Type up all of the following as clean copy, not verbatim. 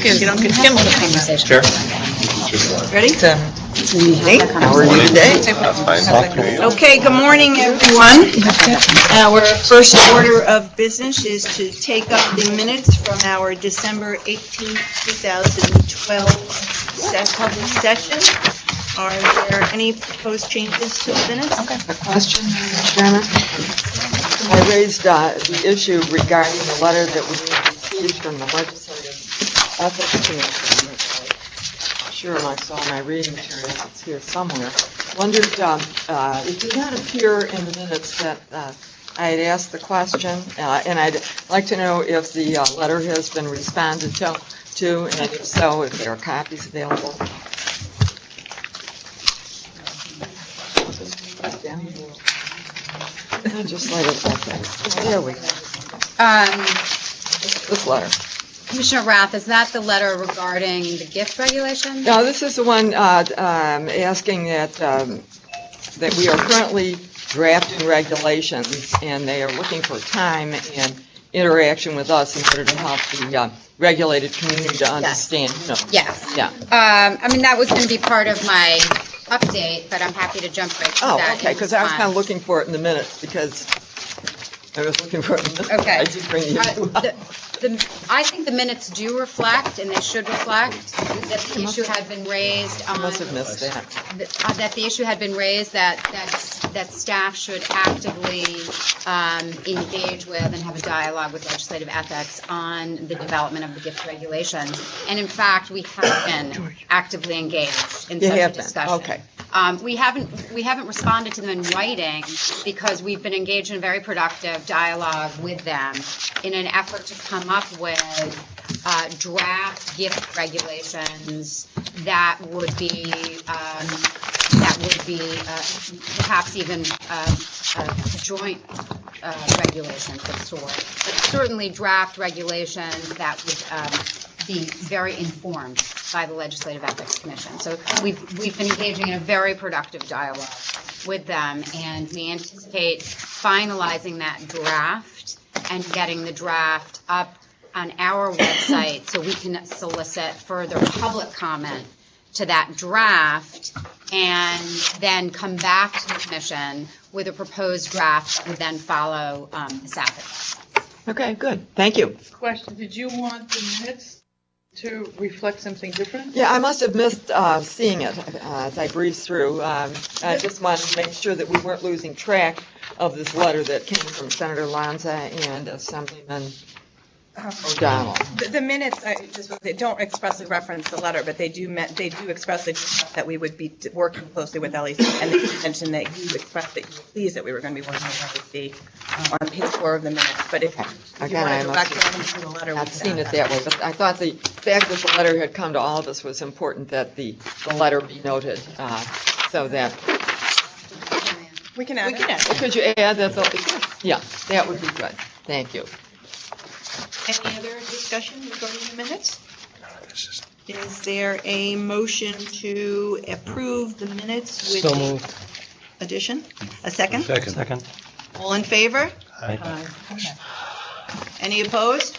You don't get Kim with the conversation. Sure. Ready? How are you today? Okay, good morning, everyone. Our first order of business is to take up the minutes from our December 18, 2012 public session. Are there any proposed changes to the minutes? A question, Madam Chairman? I raised the issue regarding the letter that we received from the Legislative Ethics Commission. I'm sure I saw my reading materials. It's here somewhere. Wondered, it did not appear in the minutes that I had asked the question, and I'd like to know if the letter has been responded to, and if so, if there are copies available. Just let it like that. There we go. This letter. Commissioner Rath, is that the letter regarding the gift regulation? No, this is the one asking that we are currently drafting regulations, and they are looking for time and interaction with us in order to help the regulated community to understand. Yes. Yeah. I mean, that was going to be part of my update, but I'm happy to jump right to that. Oh, okay, because I was kind of looking for it in the minutes, because I was looking for it in the minutes. Okay. I did bring the issue up. I think the minutes do reflect, and they should reflect, that the issue had been raised on... I must have missed that. That the issue had been raised, that staff should actively engage with and have a dialogue with legislative ethics on the development of the gift regulations. And in fact, we have been actively engaged in such a discussion. Okay. We haven't responded to them in writing because we've been engaged in a very productive dialogue with them in an effort to come up with draft gift regulations that would be perhaps even joint regulations of sort, but certainly draft regulations that would be very informed by the Legislative Ethics Commission. So we've been engaging in a very productive dialogue with them, and we anticipate finalizing that draft and getting the draft up on our website so we can solicit further public comment to that draft and then come back to the Commission with a proposed draft that would then follow this afternoon. Okay, good. Thank you. Question, did you want the minutes to reflect something different? Yeah, I must have missed seeing it as I breezed through. I just wanted to make sure that we weren't losing track of this letter that came from Senator Lanza and Assemblyman O'Donnell. The minutes they don't expressly reference the letter, but they do expressly discuss that we would be working closely with LEC, and they mentioned that you expressed that you were pleased that we were going to be working with LEC on page 4 of the minutes. But if you want to go back to the letter, I've seen it that way, but I thought the fact that the letter had come to all of us was important, that the letter be noted, so that we can add it. Well, could you add that? Yeah, that would be good. Thank you. Any other discussion regarding the minutes? Is there a motion to approve the minutes with So moved. addition? A second? Second. All in favor? Aye. Any opposed?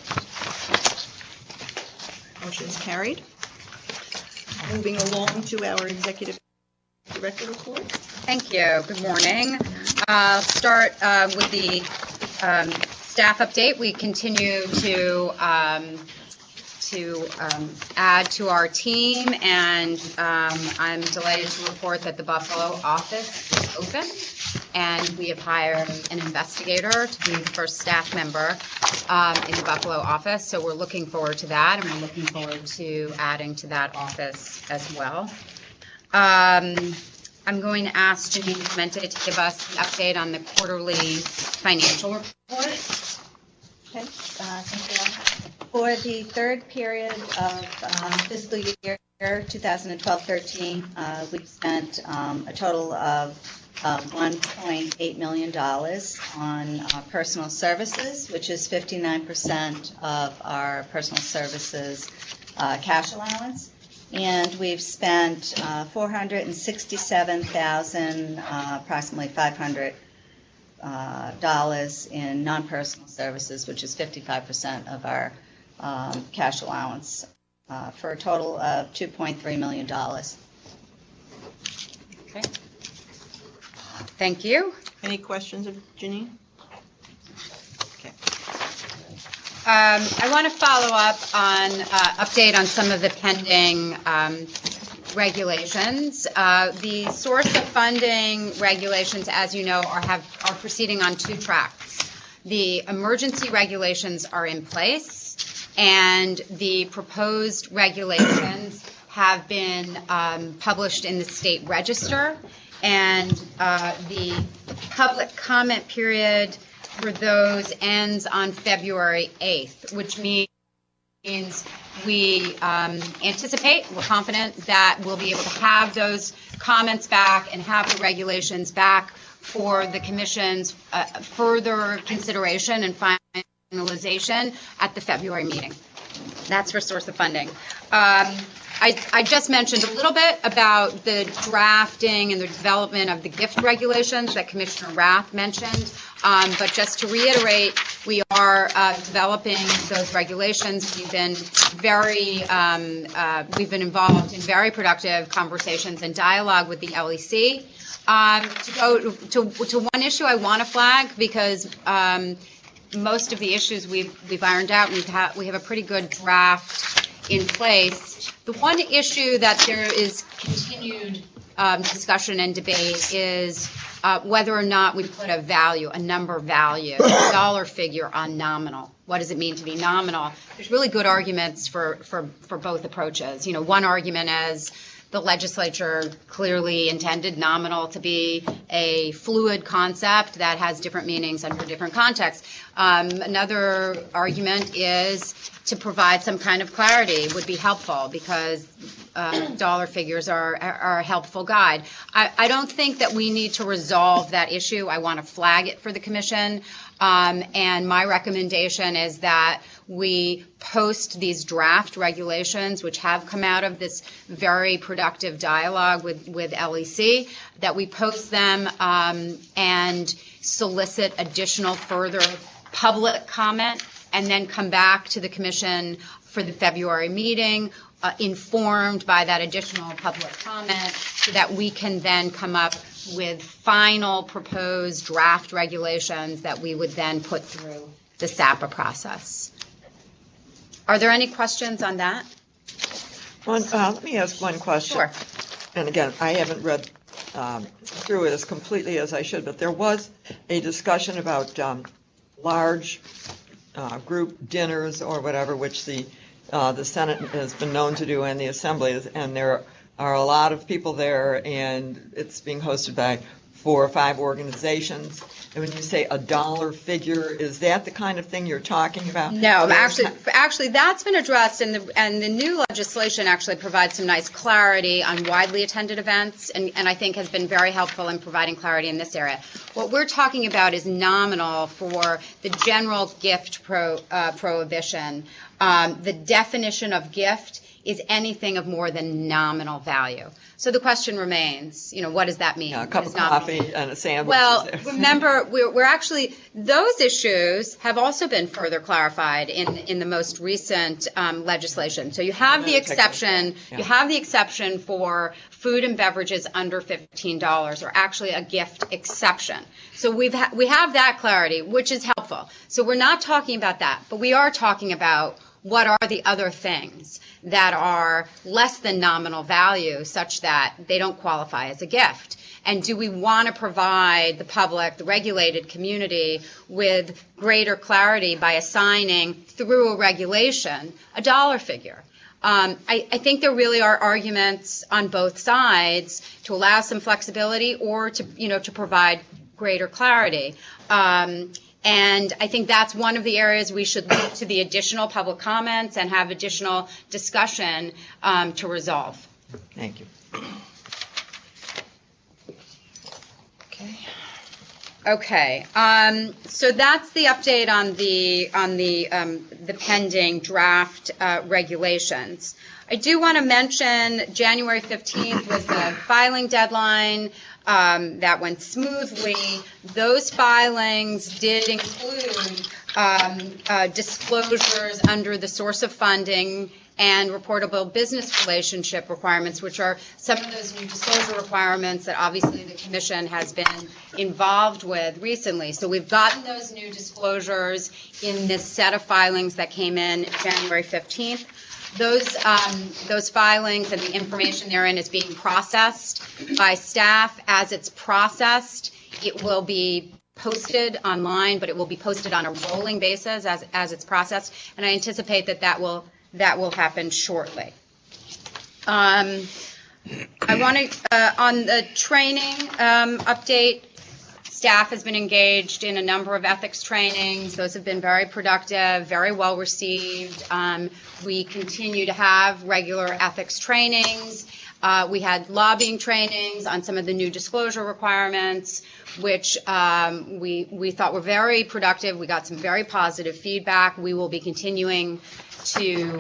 Motion's carried. Moving along to our executive director report. Thank you. Good morning. I'll start with the staff update. We continue to add to our team, and I'm delighted to report that the Buffalo office is open, and we have hired an investigator to be the first staff member in the Buffalo office. So we're looking forward to that, and we're looking forward to adding to that office as well. I'm going to ask Janine Clemente to give us an update on the quarterly financial report. Okay, thank you. For the third period of fiscal year 2012-13, we spent a total of $1.8 million on personal services, which is 59% of our personal services cash allowance. And we've spent $467,000, approximately $500 in non-personal services, which is 55% of our cash allowance. for a total of $2.3 million. Okay. Thank you. Any questions of Janine? I want to follow up on update on some of the pending regulations. The source of funding regulations, as you know, are proceeding on two tracks. The emergency regulations are in place, and the proposed regulations have been published in the state register, and the public comment period for those ends on February 8th, which means we anticipate, we're confident that we'll be able to have those comments back and have the regulations back for the Commission's further consideration and finalization at the February meeting. That's for source of funding. I just mentioned a little bit about the drafting and the development of the gift regulations that Commissioner Rath mentioned. But just to reiterate, we are developing those regulations. We've been involved in very productive conversations and dialogue with the LEC. To go to one issue I want to flag, because most of the issues we've ironed out, and we have a pretty good draft in place. The one issue that there is continued discussion and debate is whether or not we put a number value, a dollar figure on nominal. What does it mean to be nominal? There's really good arguments for both approaches. One argument is the legislature clearly intended nominal to be a fluid concept that has different meanings under different contexts. Another argument is to provide some kind of clarity would be helpful, because dollar figures are a helpful guide. I don't think that we need to resolve that issue. I want to flag it for the Commission, and my recommendation is that we post these draft regulations, which have come out of this very productive dialogue with LEC, that we post them and solicit additional further public comment, and then come back to the Commission for the February meeting, informed by that additional public comment, so that we can then come up with final proposed draft regulations that we would then put through the SAPA process. Are there any questions on that? Let me ask one question. Sure. And again, I haven't read through it as completely as I should, but there was a discussion about large group dinners or whatever, which the Senate has been known to do, and the Assembly, and there are a lot of people there, and it's being hosted by 4 or 5 organizations. And when you say a dollar figure, is that the kind of thing you're talking about? No, actually, that's been addressed, and the new legislation actually provides some nice clarity on widely attended events, and I think has been very helpful in providing clarity in this area. What we're talking about is nominal for the general gift prohibition. The definition of gift is anything of more than nominal value. So the question remains, what does that mean? A cup of coffee and a sandwich. Well, remember, we're actually, those issues have also been further clarified in the most recent legislation. So you have the exception, for food and beverages under $15, or actually a gift exception. So we have that clarity, which is helpful. So we're not talking about that, but we are talking about what are the other things that are less than nominal value, such that they don't qualify as a gift? And do we want to provide the public, the regulated community, with greater clarity by assigning, through a regulation, a dollar figure? I think there really are arguments on both sides to allow some flexibility, or to provide greater clarity. And I think that's one of the areas we should look to the additional public comments and have additional discussion to resolve. Thank you. Okay. So that's the update on the pending draft regulations. I do want to mention January 15th was the filing deadline. That went smoothly. Those filings did include disclosures under the source of funding and reportable business relationship requirements, which are some of those new disclosure requirements that obviously the Commission has been involved with recently. So we've gotten those new disclosures in this set of filings that came in January 15th. Those filings and the information therein is being processed by staff. As it's processed, it will be posted online, but it will be posted on a rolling basis as it's processed, and I anticipate that will happen shortly. I want to, on the training update, staff has been engaged in a number of ethics trainings. Those have been very productive, very well received. We continue to have regular ethics trainings. We had lobbying trainings on some of the new disclosure requirements, which we thought were very productive. We got some very positive feedback. We will be continuing to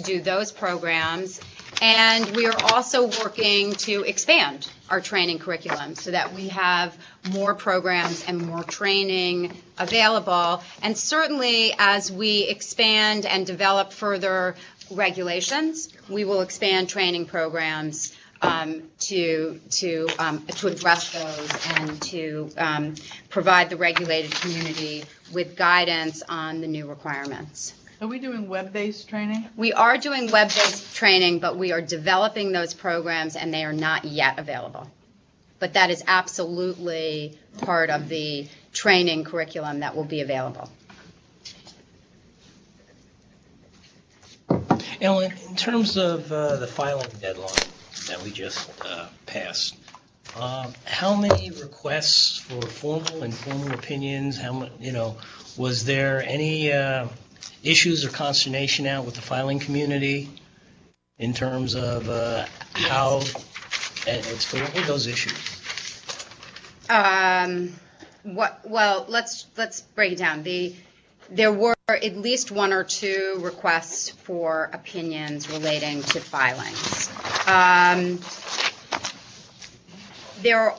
do those programs. And we are also working to expand our training curriculum so that we have more programs and more training available. And certainly as we expand and develop further regulations, we will expand training programs to address those and to provide the regulated community with guidance on the new requirements. Are we doing web-based training? We are doing web-based training, but we are developing those programs and they are not yet available. But that is absolutely part of the training curriculum that will be available. Ellen, in terms of the filing deadline that we just passed, how many requests for formal and informal opinions? Was there any issues or consternation out with the filing community in terms of how it's going with those issues? Well, let's break it down. There were at least one or two requests for opinions relating to filings. There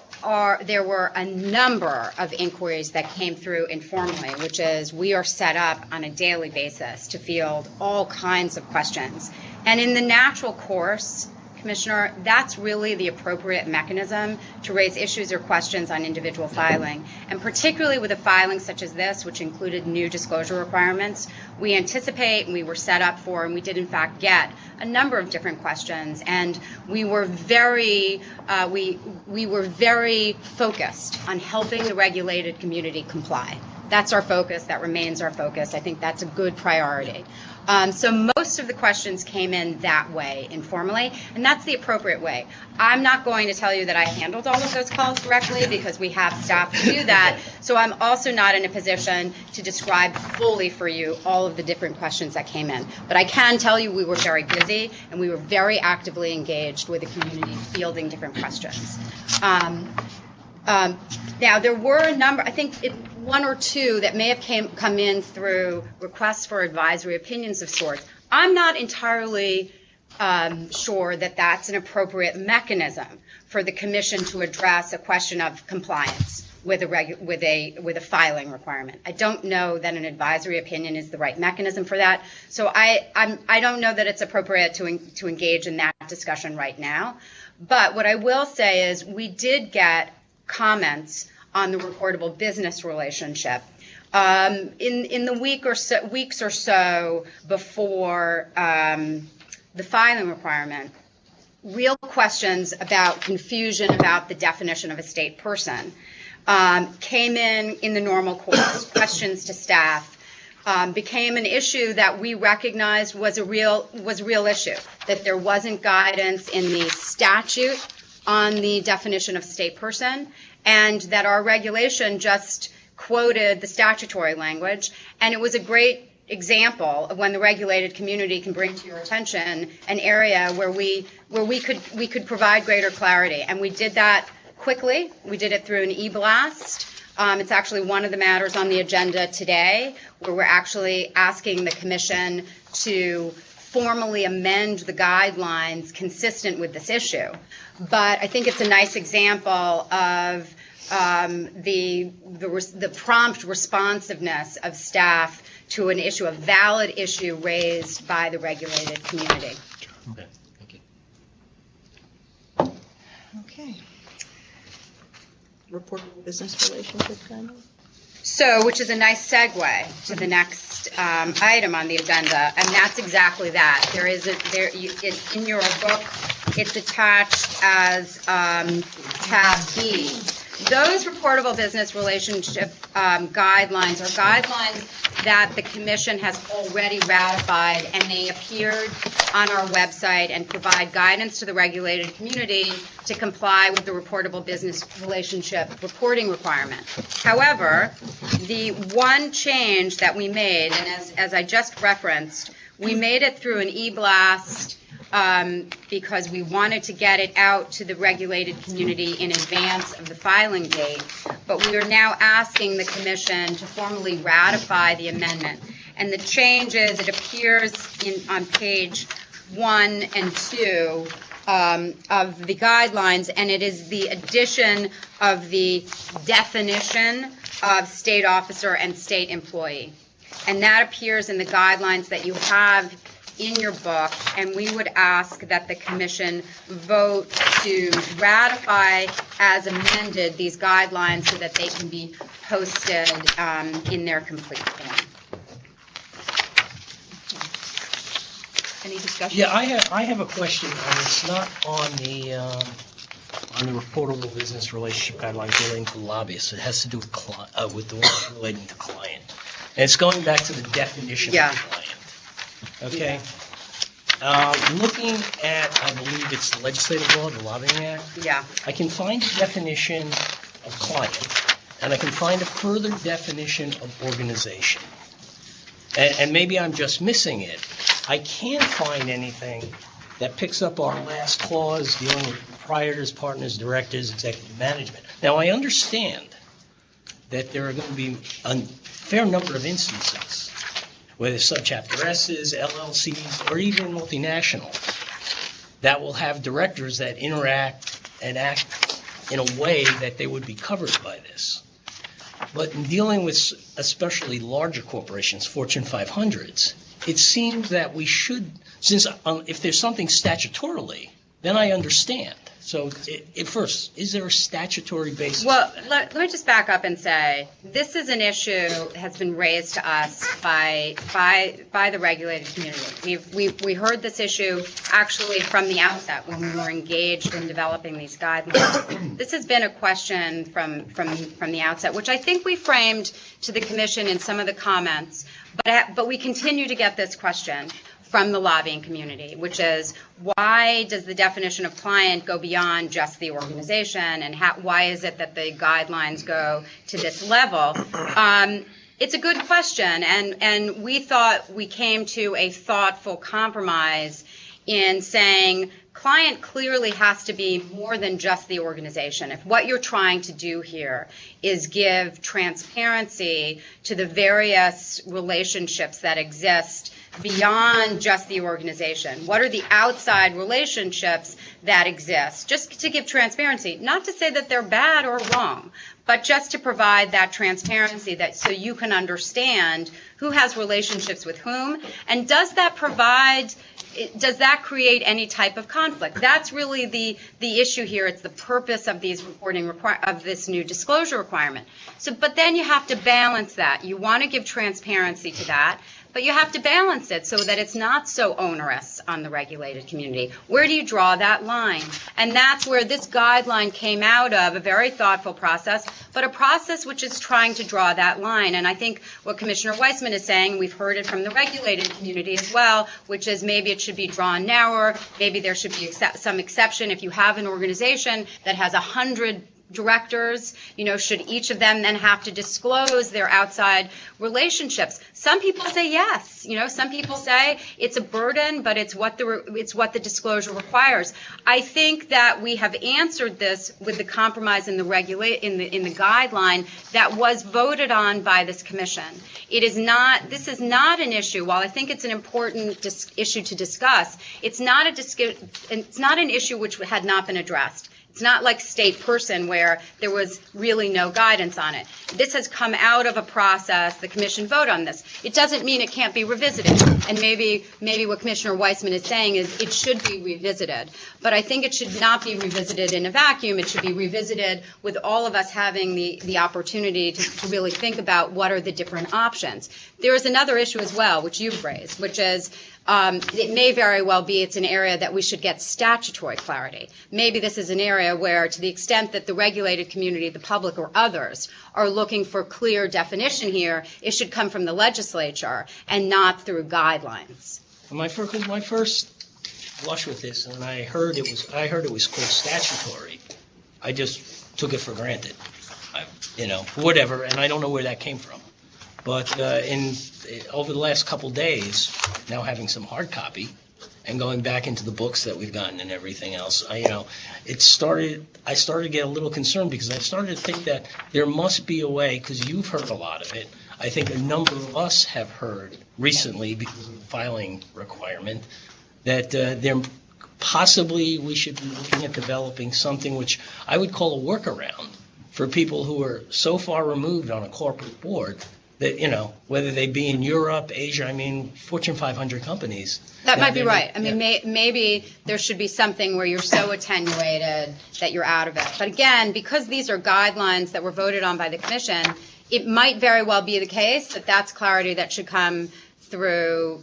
were a number of inquiries that came through informally, which is we are set up on a daily basis to field all kinds of questions. And in the natural course, Commissioner, that's really the appropriate mechanism to raise issues or questions on individual filing. And particularly with a filing such as this, which included new disclosure requirements, we anticipate and we were set up for, and we did in fact get a number of different questions. And we were very focused on helping the regulated community comply. That's our focus. That remains our focus. I think that's a good priority. So most of the questions came in that way, informally, and that's the appropriate way. I'm not going to tell you that I handled all of those calls directly because we have staff to do that, so I'm also not in a position to describe fully for you all of the different questions that came in. But I can tell you we were very busy and we were very actively engaged with the community fielding different questions. Now, there were a number, I think one or two that may have come in through requests for advisory opinions of sorts. I'm not entirely sure that that's an appropriate mechanism for the Commission to address a question of compliance with a filing requirement. I don't know that an advisory opinion is the right mechanism for that. So I don't know that it's appropriate to engage in that discussion right now. But what I will say is we did get comments on the reportable business relationship. In the weeks or so before the filing requirement, real questions about confusion about the definition of a state person came in the normal course. Questions to staff became an issue that we recognized was a real issue, that there wasn't guidance in the statute on the definition of state person, and that our regulation just quoted the statutory language. And it was a great example of when the regulated community can bring to your attention an area where we could provide greater clarity. And we did that quickly. We did it through an e-blast. It's actually one of the matters on the agenda today, where we're actually asking the Commission to formally amend the guidelines consistent with this issue. But I think it's a nice example of the prompt responsiveness of staff to an issue, a valid issue raised by the regulated community. Okay, thank you. Okay. Reportable business relationship kind of? So, which is a nice segue to the next item on the agenda, and that's exactly that. There is in your book, it's attached as tab B. Those reportable business relationship guidelines are guidelines that the Commission has already ratified, and they appeared on our website and provide guidance to the regulated community to comply with the reportable business relationship reporting requirement. However, the one change that we made, and as I just referenced, we made it through an e-blast because we wanted to get it out to the regulated community in advance of the filing date, but we are now asking the Commission to formally ratify the amendment. And the change is, it appears on page 1 and 2 of the guidelines, and it is the addition of the definition of state officer and state employee. And that appears in the guidelines that you have in your book, and we would ask that the Commission vote to ratify as amended these guidelines so that they can be posted in their complete form. Any discussion? Yeah, I have a question, and it's not on the reportable business relationship guidelines relating to lobbyists. It has to do with the one relating to client. And it's going back to the definition of client. Okay. Looking at, I believe it's the legislative law, the Lobbying Act. Yeah. I can find a definition of client, and I can find a further definition of organization. And maybe I'm just missing it. I can't find anything that picks up our last clause dealing with proprietors, partners, directors, executive management. Now, I understand that there are going to be a fair number of instances whether subchapter S's, LLCs, or even multinationals, that will have directors that interact and act in a way that they would be covered by this. But in dealing with especially larger corporations, Fortune 500s, it seems that we should, since if there's something statutorily, then I understand. So first, is there a statutory basis? Well, let me just back up and say, this is an issue that has been raised to us by the regulated community. We heard this issue actually from the outset when we were engaged in developing these guidelines. This has been a question from the outset, which I think we framed to the Commission in some of the comments, but we continue to get this question from the lobbying community, which is, why does the definition of client go beyond just the organization, and why is it that the guidelines go to this level? It's a good question, and we thought we came to a thoughtful compromise in saying client clearly has to be more than just the organization. If what you're trying to do here is give transparency to the various relationships that exist beyond just the organization, what are the outside relationships that exist? Just to give transparency, not to say that they're bad or wrong, but just to provide that transparency that so you can understand who has relationships with whom, and does that create any type of conflict? That's really the issue here. It's the purpose of these reporting of this new disclosure requirement. So, but then you have to balance that. You want to give transparency to that, but you have to balance it so that it's not so onerous on the regulated community. Where do you draw that line? And that's where this guideline came out of, a very thoughtful process, but a process which is trying to draw that line. And I think what Commissioner Weissman is saying, we've heard it from the regulated community as well, which is maybe it should be drawn narrower, maybe there should be some exception. If you have an organization that has 100 directors, should each of them then have to disclose their outside relationships? Some people say yes. Some people say it's a burden, but it's what the disclosure requires. I think that we have answered this with the compromise in the guideline that was voted on by this Commission. This is not an issue. While I think it's an important issue to discuss, it's not an issue which had not been addressed. It's not like state person where there was really no guidance on it. This has come out of a process, the commission vote on this. It doesn't mean it can't be revisited. And maybe what Commissioner Weissman is saying is it should be revisited. But I think it should not be revisited in a vacuum. It should be revisited with all of us having the opportunity to really think about what are the different options. There is another issue as well, which you've raised, which is it may very well be it's an area that we should get statutory clarity. Maybe this is an area where, to the extent that the regulated community, the public or others, are looking for clear definition here, it should come from the legislature and not through guidelines. My first blush with this, and I heard it was called statutory. I just took it for granted, whatever, and I don't know where that came from. But over the last couple days, now having some hard copy and going back into the books that we've gotten and everything else, I started to get a little concerned because I started to think that there must be a way, because you've heard a lot of it. I think a number of us have heard recently because of the filing requirement that there possibly we should be looking at developing something which I would call a workaround for people who are so far removed on a corporate board that, whether they be in Europe, Asia, Fortune 500 companies. That might be right. Maybe there should be something where you're so attenuated that you're out of it. But again, because these are guidelines that were voted on by the commission, it might very well be the case that that's clarity that should come through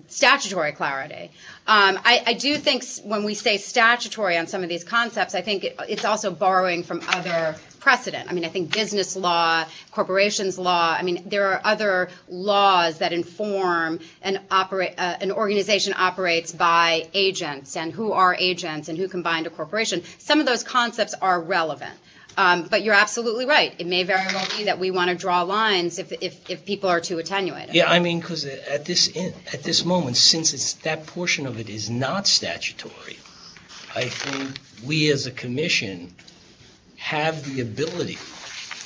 statutory clarity. I do think when we say statutory on some of these concepts, I think it's also borrowing from other precedent. I think business law, corporations law, there are other laws that inform an organization operates by agents and who are agents and who can bind a corporation. Some of those concepts are relevant. But you're absolutely right. It may very well be that we want to draw lines if people are too attenuated. Yeah, because at this moment, since that portion of it is not statutory, I think we as a commission have the ability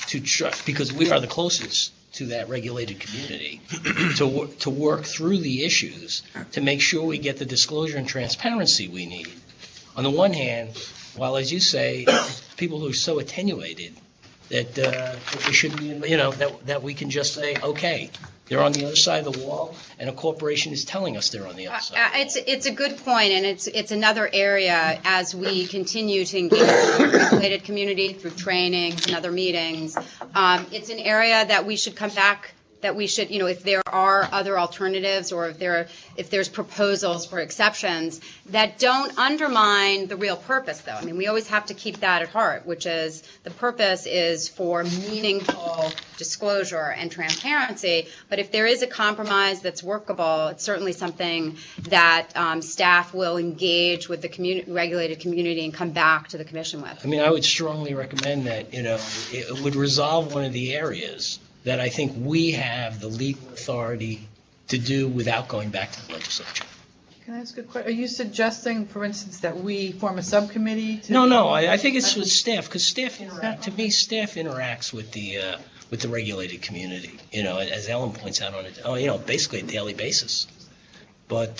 to trust, because we are the closest to that regulated community, to work through the issues to make sure we get the disclosure and transparency we need. On the one hand, while, as you say, people who are so attenuated that we should be, that we can just say, okay, they're on the other side of the wall, and a corporation is telling us they're on the other side. It's a good point, and it's another area as we continue to engage with the regulated community through trainings and other meetings. It's an area that we should come back. That we should, if there are other alternatives or if there's proposals for exceptions that don't undermine the real purpose, though. We always have to keep that at heart, which is the purpose is for meaningful disclosure and transparency. But if there is a compromise that's workable, it's certainly something that staff will engage with the regulated community and come back to the commission with. I would strongly recommend that, it would resolve one of the areas that I think we have the legal authority to do without going back to the legislature. Can I ask a question? Are you suggesting, for instance, that we form a subcommittee to? No. I think it's with staff, because staff interacts with the regulated community. As Ellen points out on it, basically a daily basis. But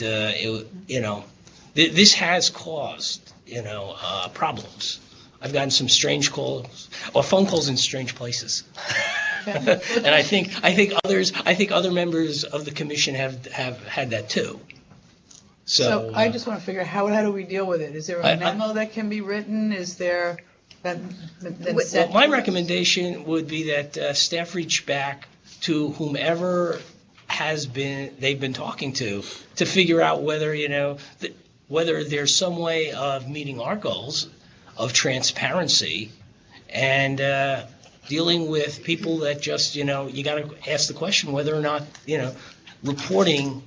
this has caused problems. I've gotten some strange calls or phone calls in strange places. And I think other members of the commission have had that too. So I just want to figure out how do we deal with it? Is there a memo that can be written? Is there that well, my recommendation would be that staff reach back to whomever they've been talking to figure out whether whether there's some way of meeting our goals of transparency and dealing with people that just, you got to ask the question whether or not, reporting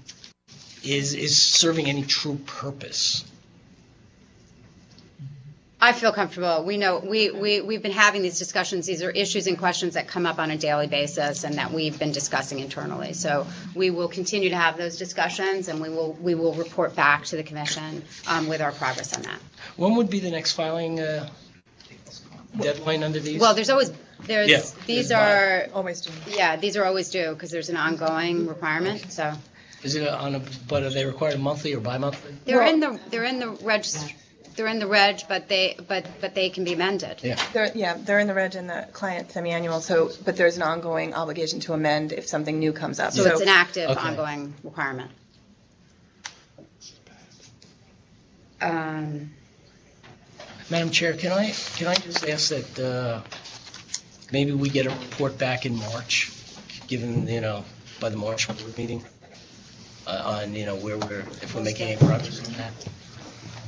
is serving any true purpose. I feel comfortable. We know we've been having these discussions. These are issues and questions that come up on a daily basis and that we've been discussing internally. So we will continue to have those discussions, and we will report back to the commission with our progress on that. When would be the next filing deadline under these? Well, these are Always due. Yeah, these are always due because there's an ongoing requirement. So is it but are they required monthly or bi-monthly? they're in the register. They're in the reg, but they can be amended. Yeah. They're in the reg in the client semi-annual, but there's an ongoing obligation to amend if something new comes up. So it's an active, Okay. ongoing requirement. Madam Chair, can I just ask that maybe we get a report back in March, given, by the March board meeting, on, where if we're making any progress on that?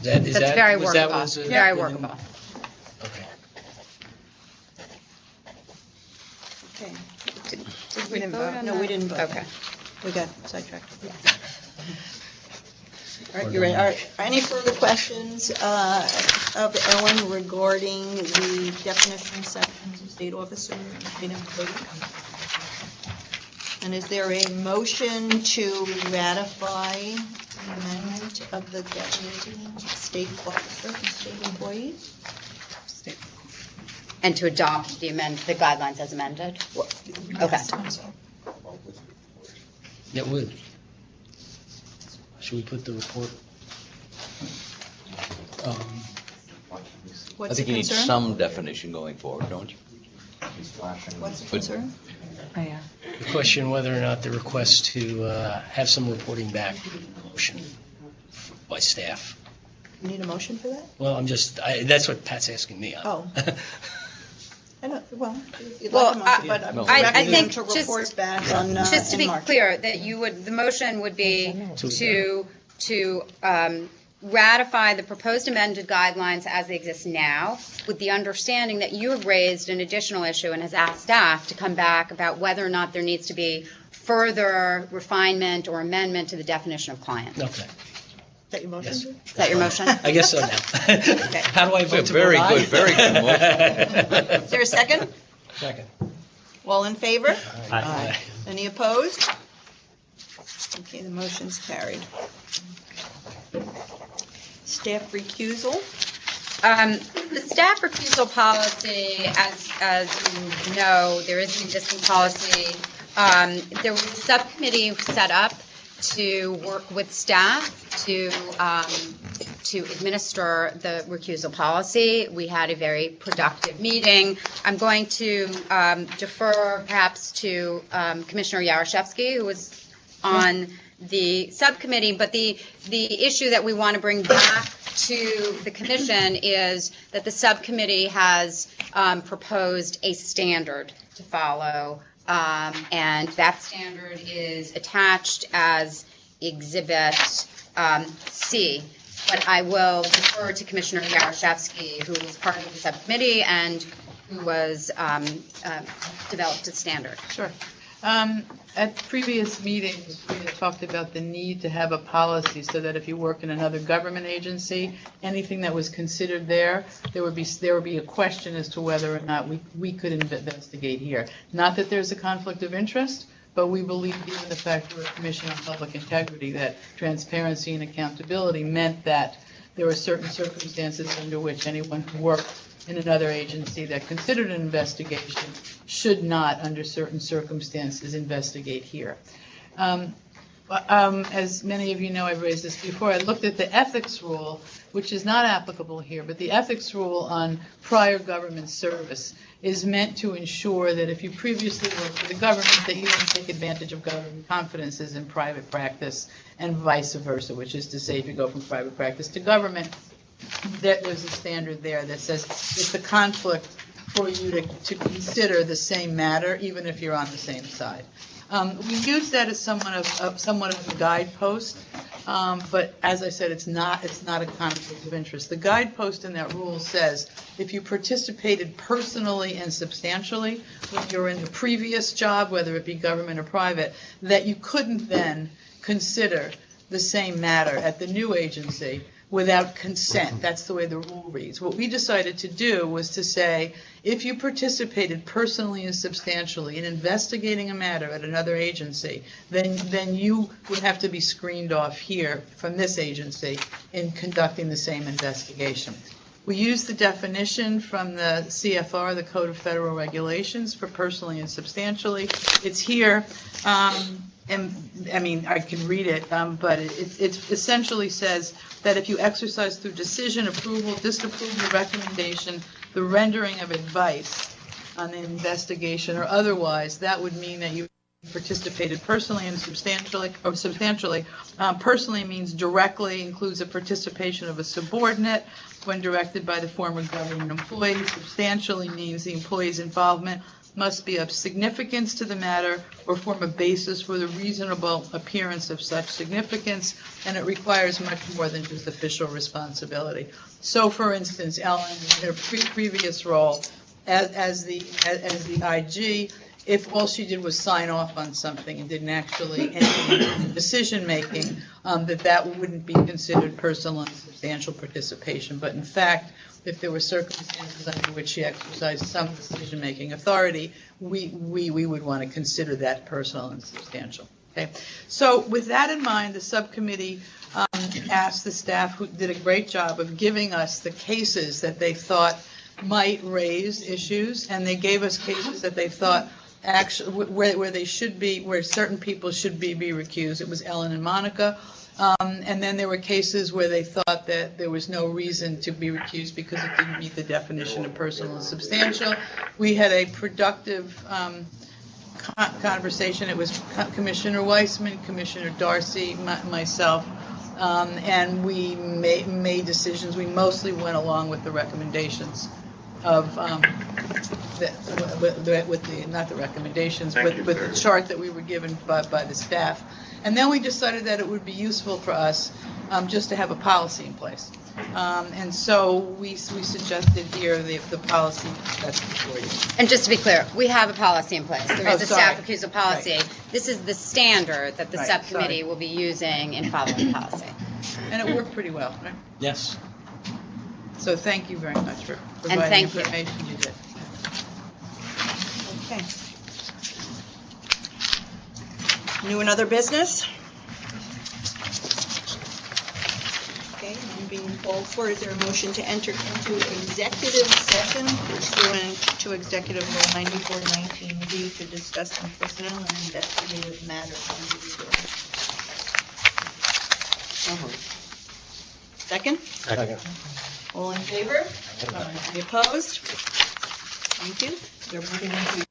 That's very was that workable. was, Very within- workable. Okay. Okay. We didn't vote on No, we that? didn't vote. Okay. We got sidetracked. All right, you're ready. All right. Any further questions of Ellen regarding the definition sections of state officer and employee? And is there a motion to ratify the amendment of the definition of state officer and state employee? And to adopt the guidelines as amended? Okay. Yeah, would. Should we put the report? What's I think the you need concern? some definition going forward, don't you? What's the concern? The question whether or not the request to have some reporting back motion by staff. You need a motion for that? Well, that's what Pat's asking me. Oh. I don't, well, you'd Well, like a motion, but I'm No. I recommending think to just- report back on, Just to in be March. clear, that the motion would be to ratify the proposed amended guidelines as they exist now, with the understanding that you have raised an additional issue and has asked staff to come back about whether or not there needs to be further refinement or amendment to the definition of client. Okay. Is that your motion? Yes. Is that your motion? I guess so now. How do I vote to vote Very aye? good, very good motion. Is there a second? Second. All in favor? Aye. Any opposed? Okay, the motion's carried. Staff recusal? The staff recusal policy, as you know, there is an existing policy. There was a subcommittee set up to work with staff to administer the recusal policy. We had a very productive meeting. I'm going to defer perhaps to Commissioner Yaroshevsky, who was on the subcommittee, but the issue that we want to bring back to the commission is that the subcommittee has proposed a standard to follow, and that standard is attached as Exhibit C. But I will defer to Commissioner Yaroshevsky, who is part of the subcommittee and who was developed a standard. Sure. At previous meetings, we had talked about the need to have a policy so that if you work in another government agency, anything that was considered there would be a question as to whether or not we could investigate here. Not that there's a conflict of interest, but we believe, given the fact we're a Commission on Public Integrity, that transparency and accountability meant that there were certain circumstances under which anyone who worked in another agency that considered an investigation should not, under certain circumstances, investigate here. As many of you know, I've raised this before, I looked at the ethics rule, which is not applicable here, but the ethics rule on prior government service is meant to ensure that if you previously worked for the government, that you don't take advantage of government confidences in private practice and vice versa, which is to say if you go from private practice to government, that there's a standard there that says it's a conflict for you to consider the same matter, even if you're on the same side. We use that as somewhat of a guidepost, but as I said, it's not a conflict of interest. The guidepost in that rule says if you participated personally and substantially when you were in the previous job, whether it be government or private, that you couldn't then consider the same matter at the new agency without consent. That's the way the rule reads. What we decided to do was to say, if you participated personally and substantially in investigating a matter at another agency, then you would have to be screened off here from this agency in conducting the same investigation. We use the definition from the CFR, the Code of Federal Regulations, for personally and substantially. It's here. I mean, I can read it, but it essentially says that if you exercise through decision, approval, disapproval, recommendation, the rendering of advice on the investigation or otherwise, that would mean that you participated personally and substantially. Personally means directly, includes a participation of a subordinate when directed by the former government employee. Substantially means the employee's involvement must be of significance to the matter or form a basis for the reasonable appearance of such significance, and it requires much more than just official responsibility. So, for instance, Ellen, in her previous role as the IG, if all she did was sign off on something and didn't actually any decision-making, that wouldn't be considered personal and substantial participation. But in fact, if there were circumstances under which she exercised some decision-making authority, we would want to consider that personal and substantial. Okay. So with that in mind, the subcommittee asked the staff, who did a great job of giving us the cases that they thought might raise issues, and they gave us cases that they thought actually where they should be, where certain people should be recused. It was Ellen and Monica. And then there were cases where they thought that there was no reason to be recused because it didn't meet the definition of personal and substantial. We had a productive conversation. It was Commissioner Weissman, Commissioner Darcy, myself, and we made decisions. We mostly went along with the recommendations of with the not the recommendations, but with the chart that we were given by the staff. And then we decided that it would be useful for us just to have a policy in place. And so we suggested here the policy that's before you. And just to be clear, we have a policy in place. There is a sorry. staff recusal policy. Right. This is the standard that the Right, subcommittee sorry. will be using in following policy. And it worked pretty well, right? Yes. So thank you very much for And providing thank you. information you did. Okay. New and other business? Okay, none being called for, is there a motion to enter into executive session pursuant to Executive Law 9419D to discuss some personnel and investigative matters? Second? Second. All in favor? Any opposed? Thank you. We're moving into